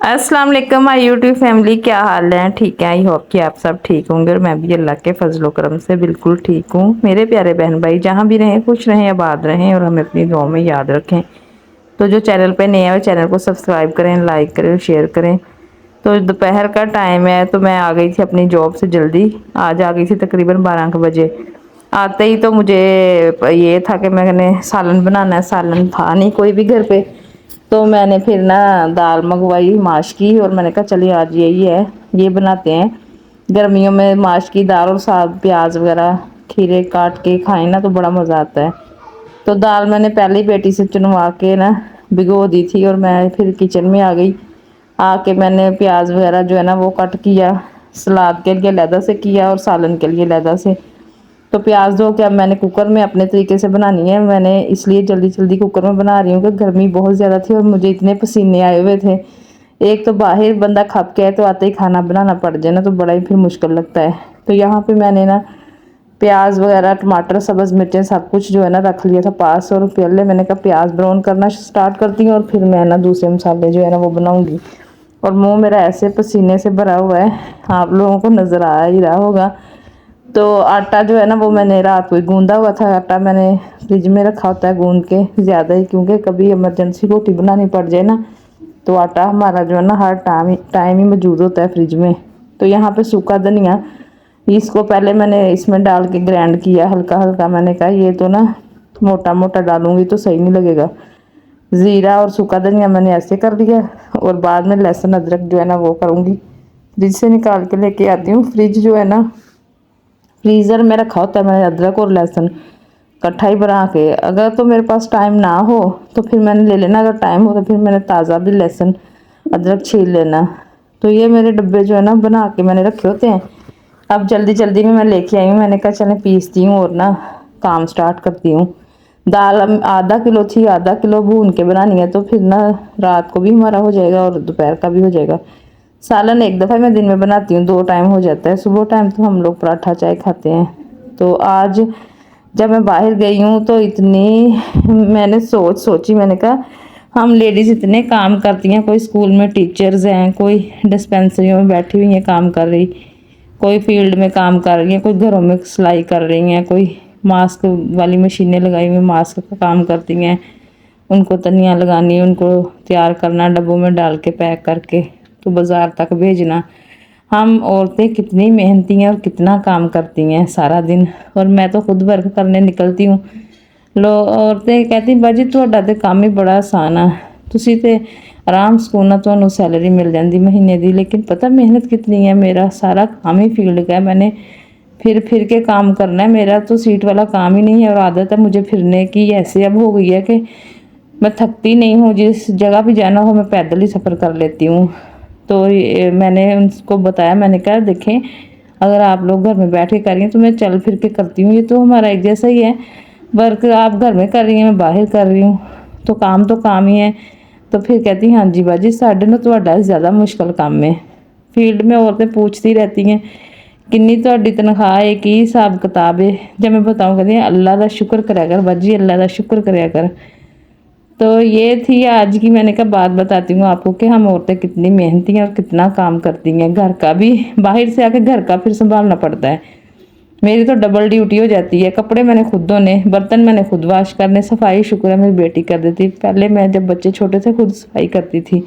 अस्सलाम वालेकुम my YouTube family, क्या हाल है? ठीक है, आई होप कि आप सब ठीक होंगे और मैं भी अल्लाह के फजलो करम से बिल्कुल ठीक हूँ। मेरे प्यारे बहन भाई जहाँ भी रहें खुश रहें, आबाद रहें और हमें अपनी दुआओं में याद रखें। तो जो चैनल पे नए हैं वो चैनल को सब्सक्राइब करें, लाइक करें और शेयर करें। तो दोपहर का टाइम है तो मैं आ गई थी अपनी जॉब से जल्दी। आज आ गई थी तकरीबन 12 बजे। आते ही तो मुझे ये था कि मैंने सालन बनाना है। सालन था नहीं कोई भी घर पे, तो मैंने फिर ना दाल मंगवाई माश की और मैंने कहा चलिए आज यही है, ये बनाते हैं। गर्मियों में माश की दाल और साथ प्याज वगैरह खीरे काट के खाएं ना तो बड़ा मज़ा आता है। तो दाल मैंने पहले ही बेटी से चुनवा के ना भिगो दी थी और मैं फिर किचन में आ गई। आके मैंने प्याज वगैरह जो है ना वो कट किया, सलाद के लिए अलहदा से किया और सालन के लिए अलहदा से। तो प्याज धो के अब मैंने कुकर में अपने तरीके से बनानी है। मैंने इसलिए जल्दी जल्दी कुकर में बना रही हूँ कि गर्मी बहुत ज़्यादा थी और मुझे इतने पसीने आए हुए थे। एक तो बाहर बंदा खप के आए तो आते ही खाना बनाना पड़ जाए ना तो बड़ा ही फिर मुश्किल लगता है। तो यहाँ पे मैंने ना प्याज वगैरह टमाटर सब्ज़ मिर्चें सब कुछ जो है ना रख लिया था पास। और पहले मैंने कहा प्याज ब्राउन करना स्टार्ट करती हूँ और फिर मैं ना दूसरे मसाले जो है ना वो बनाऊँगी। और मुँह मेरा ऐसे पसीने से भरा हुआ है, आप लोगों को नज़र आ ही रहा होगा। तो आटा जो है ना वो मैंने रात को ही गूंदा हुआ था। आटा मैंने फ्रिज में रखा होता है गूंद के ज़्यादा ही, क्योंकि कभी इमरजेंसी रोटी बनानी पड़ जाए ना तो आटा हमारा जो है ना हर टाइम ही मौजूद होता है फ्रिज में। तो यहाँ पे सूखा धनिया, इसको पहले मैंने इसमें डाल के ग्राइंड किया हल्का हल्का। मैंने कहा ये तो ना मोटा मोटा डालूंगी तो सही नहीं लगेगा। ज़ीरा और सूखा धनिया मैंने ऐसे कर लिया और बाद में लहसुन अदरक जो है ना वो करूँगी। फ्रिज से निकाल के लेके आती हूँ। फ्रिज जो है ना फ्रीज़र में रखा होता है मैंने अदरक और लहसुन इकट्ठा ही बना के। अगर तो मेरे पास टाइम ना हो तो फिर मैंने ले लेना, अगर टाइम हो तो फिर मैंने ताज़ा भी लहसुन अदरक छील लेना। तो ये मेरे डब्बे जो है ना बना के मैंने रखे होते हैं। अब जल्दी जल्दी में मैं लेके आई हूँ। मैंने कहा चलें पीसती हूँ और ना काम स्टार्ट करती हूँ। दाल आधा किलो थी, आधा किलो भून के बनानी है तो फिर ना रात को भी हमारा हो जाएगा और दोपहर का भी हो जाएगा। सालन एक दफ़ा मैं दिन में बनाती हूँ, 2 टाइम हो जाता है। सुबह टाइम तो हम लोग पराठा चाय खाते हैं। तो आज जब मैं बाहर गई हूँ तो इतनी मैंने सोची, मैंने कहा हम लेडीज़ इतने काम करती हैं, कोई स्कूल में टीचर्स हैं, कोई डिस्पेंसरियों में बैठी हुई हैं काम कर रही, कोई फील्ड में काम कर रही है, कोई घरों में सिलाई कर रही हैं, कोई मास्क वाली मशीनें लगाई हुई मास्क का काम करती हैं, उनको तनियाँ लगानी, उनको तैयार करना, डब्बों में डाल के पैक करके तो बाज़ार तक भेजना। हम औरतें कितनी मेहनती हैं और कितना काम करती हैं सारा दिन। और मैं तो खुद वर्क करने निकलती हूँ। लोग औरतें कहती बाजी ਤੁਹਾਡਾ ਤੇ ਕੰਮ ਹੀ बड़ा आसान है, ਤੁਸੀਂ ਤੇ आराम ਸਕੂਨ ਨਾਲ ਤੁਹਾਨੂੰ सैलरी मिल जाती महीने की। लेकिन पता मेहनत कितनी है, मेरा सारा काम ही फील्ड का है। मैंने फिर के काम करना है, मेरा तो सीट वाला काम ही नहीं है। और आदत है मुझे फिरने की ऐसे अब हो गई है कि मैं थकती नहीं हूँ, जिस जगह भी जाना हो मैं पैदल ही सफ़र कर लेती हूँ। तो मैंने उनको बताया, मैंने कहा देखें अगर आप लोग घर में बैठ के कर रही हैं तो मैं चल फिर के करती हूँ, ये तो हमारा एक जैसा ही है। वर्क आप घर में कर रही हैं, मैं बाहर कर रही हूँ, तो काम ही है। तो फिर कहती हाँ जी बाजी साढ़े ना ਤੁਹਾਡਾ ज़्यादा मुश्किल काम है। फील्ड में औरतें पूछती रहती हैं किन्नी ਤੁਹਾਡੀ तनख्वाह है, की हिसाब किताब है। जब मैं बताऊँ कहती हैं अल्लाह का शुक्र कराया कर बाजी, अल्लाह का शुक्र कराया कर। तो ये थी आज की, मैंने कहा बात बताती हूँ आपको कि हम औरतें कितनी मेहनती हैं और कितना काम करती हैं। घर का भी, बाहर से आके घर का फिर संभालना पड़ता है। मेरी तो डबल ड्यूटी हो जाती है। कपड़े मैंने खुद धोने, बर्तन मैंने खुद वाश करने, सफाई शुक्र है मेरी बेटी कर देती। पहले मैं जब बच्चे छोटे थे खुद सफाई करती थी,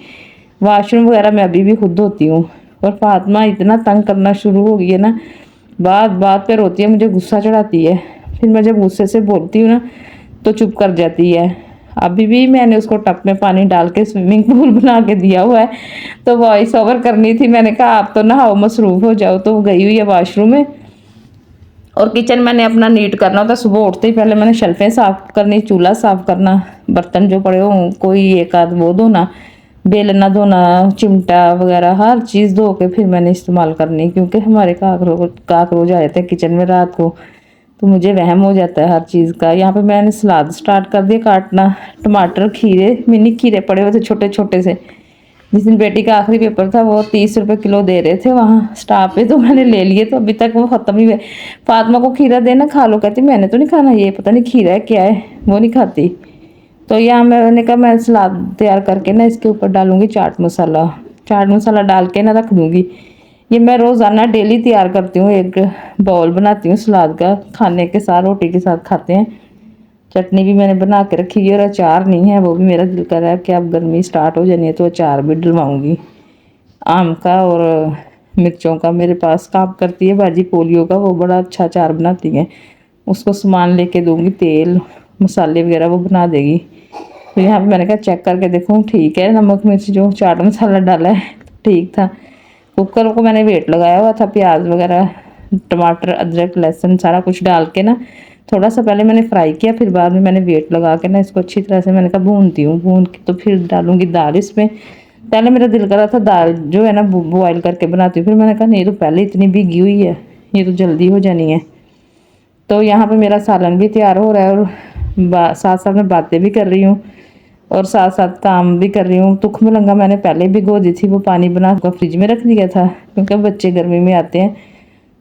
वाशरूम वगैरह मैं अभी भी खुद धोती हूँ। और फातिमा इतना तंग करना शुरू हो गई है ना, बात बात पर रोती है, मुझे गुस्सा चढ़ाती है। फिर मैं जब गुस्से से बोलती हूँ ना तो चुप कर जाती है। अभी भी मैंने उसको टब में पानी डाल के स्विमिंग पूल बना के दिया हुआ है, तो वॉइस ओवर करनी थी। मैंने कहा आप तो नहाओ मसरूफ़ हो जाओ, तो वो गई हुई है वाशरूम में। और किचन मैंने अपना नीट करना होता, सुबह उठते ही पहले मैंने शेल्फें साफ़ करनी, चूल्हा साफ़ करना, बर्तन जो पड़े हों कोई एक आध वो धोना, बेलना धोना, चिमटा वगैरह हर चीज़ धो के फिर मैंने इस्तेमाल करनी। क्योंकि हमारे काकरोच आ जाते हैं किचन में रात को, तो मुझे वहम हो जाता है हर चीज़ का। यहाँ पे मैंने सलाद स्टार्ट कर दिया काटना, टमाटर खीरे, मिनी खीरे पड़े हुए थे छोटे छोटे से। जिस दिन बेटी का आखिरी पेपर था वो 30 रुपये किलो दे रहे थे वहाँ स्टाफ पे, तो मैंने ले लिए। तो अभी तक वो ख़त्म ही हुए। फातिमा को खीरा देना खा लो, कहती मैंने तो नहीं खाना, ये पता नहीं खीरा है क्या है, वो नहीं खाती। तो यहाँ मैंने कहा मैं सलाद तैयार करके ना इसके ऊपर डालूंगी चाट मसाला। चाट मसाला डाल के ना रख दूँगी। ये मैं रोज़ाना डेली तैयार करती हूँ, एक बाउल बनाती हूँ सलाद का, खाने के साथ रोटी के साथ खाते हैं। चटनी भी मैंने बना के रखी है और अचार नहीं है, वो भी मेरा दिल कर रहा है कि अब गर्मी स्टार्ट हो जानी है तो अचार भी डलवाऊँगी आम का और मिर्चों का। मेरे पास काम करती है बाजी पोलियो का, वो बड़ा अच्छा अचार बनाती है। उसको सामान लेके दूँगी, तेल मसाले वगैरह वो बना देगी। तो यहाँ पे मैंने कहा चेक करके देखूँ ठीक है, नमक मिर्च जो चाट मसाला डाला है ठीक था। कुकर को मैंने वेट लगाया हुआ था, प्याज वगैरह टमाटर अदरक लहसुन सारा कुछ डाल के ना थोड़ा सा पहले मैंने फ्राई किया, फिर बाद में मैंने वेट लगा के ना इसको अच्छी तरह से मैंने कहा भूनती हूँ, भून के तो फिर डालूंगी दाल इसमें। पहले मेरा दिल कर रहा था दाल जो है ना बॉयल करके बनाती हूँ, फिर मैंने कहा नहीं तो पहले इतनी भीगी हुई है, ये तो जल्दी हो जानी है। तो यहाँ पे मेरा सालन भी तैयार हो रहा है और साथ साथ मैं बातें भी कर रही हूँ और साथ साथ काम भी कर रही हूँ। तुख मलंगा मैंने पहले भिगो दी थी, वो पानी बना कर फ्रिज में रख दिया था क्योंकि बच्चे गर्मी में आते हैं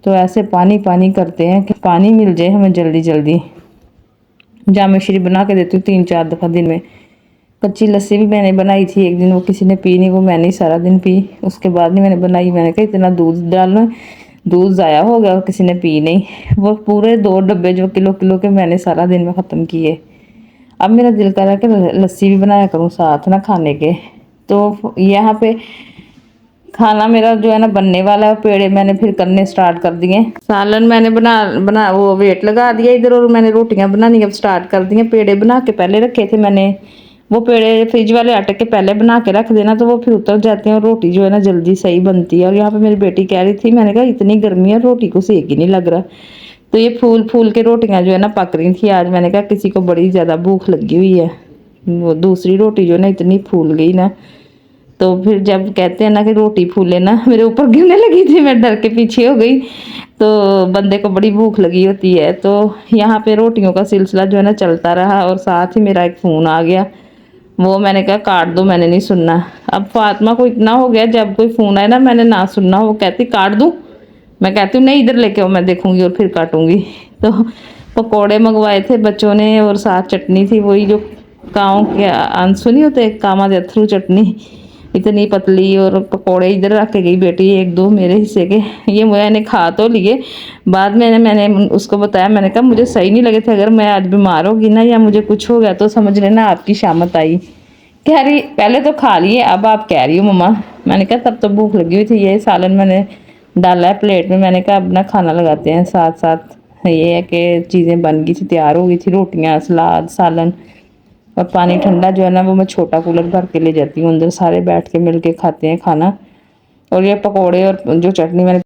तो ऐसे पानी पानी करते हैं कि पानी मिल जाए हमें जल्दी जल्दी। जामे श्री बना के देती हूँ 3-4 दफ़ा दिन में। कच्ची लस्सी भी मैंने बनाई थी एक दिन, वो किसी ने पी नहीं, वो मैंने ही सारा दिन पी। उसके बाद नहीं मैंने बनाई, मैंने कहा इतना दूध डालना, दूध ज़ाया हो गया और किसी ने पी नहीं। वो पूरे 2 डब्बे जो किलो किलो के मैंने सारा दिन में ख़त्म किए। अब मेरा दिल कर रहा है कि लस्सी भी बनाया करूँ साथ ना खाने के। तो यहाँ पे खाना मेरा जो है ना बनने वाला है, पेड़े मैंने फिर करने स्टार्ट कर दिए। सालन मैंने बना वो वेट लगा दिया इधर और मैंने रोटियां बनानी अब स्टार्ट कर दी हैं। पेड़े बना के पहले रखे थे मैंने, वो पेड़े फ्रिज वाले आटे के पहले बना के रख देना तो वो फिर उतर जाते हैं और रोटी जो है ना जल्दी सही बनती है। और यहाँ पे मेरी बेटी कह रही थी, मैंने कहा इतनी गर्मी है रोटी को सेक ही नहीं लग रहा। तो ये फूल फूल के रोटियां जो है ना पक रही थी आज। मैंने कहा किसी को बड़ी ज़्यादा भूख लगी हुई है, वो दूसरी रोटी जो है ना इतनी फूल गई ना। तो फिर जब कहते हैं ना कि रोटी फूले ना, मेरे ऊपर गिरने लगी थी, मैं डर के पीछे हो गई। तो बंदे को बड़ी भूख लगी होती है। तो यहाँ पे रोटियों का सिलसिला जो है ना चलता रहा और साथ ही मेरा एक फ़ोन आ गया, वो मैंने कहा काट दो, मैंने नहीं सुनना। अब फातिमा को इतना हो गया जब कोई फ़ोन आए ना मैंने ना सुनना, वो कहती काट दूँ, मैं कहती हूँ नहीं इधर लेके आओ मैं देखूँगी और फिर काटूँगी। तो पकौड़े मंगवाए थे बच्चों ने और साथ चटनी थी, वही जो गाँव के आंसू नहीं होते, कामा देथरू चटनी, इतनी पतली। और पकौड़े इधर रख के गई बेटी 1-2 मेरे हिस्से के, ये मैंने खा तो लिए। बाद में मैंने उसको बताया, मैंने कहा मुझे सही नहीं लगे थे, अगर मैं आज बीमार होगी ना या मुझे कुछ हो गया तो समझ लेना आपकी शामत आई। कह रही पहले तो खा लिए अब आप कह रही हो मम्मा। मैंने कहा तब तो भूख लगी हुई थी। ये सालन मैंने डाला है प्लेट में, मैंने कहा अपना खाना लगाते हैं साथ साथ। ये है कि चीज़ें बन गई थी, तैयार हो गई थी, रोटियाँ सलाद सालन और पानी ठंडा जो है ना वो मैं छोटा कूलर भर के ले जाती हूँ अंदर, सारे बैठ के मिल के खाते हैं खाना। और ये पकौड़े और जो चटनी मैंने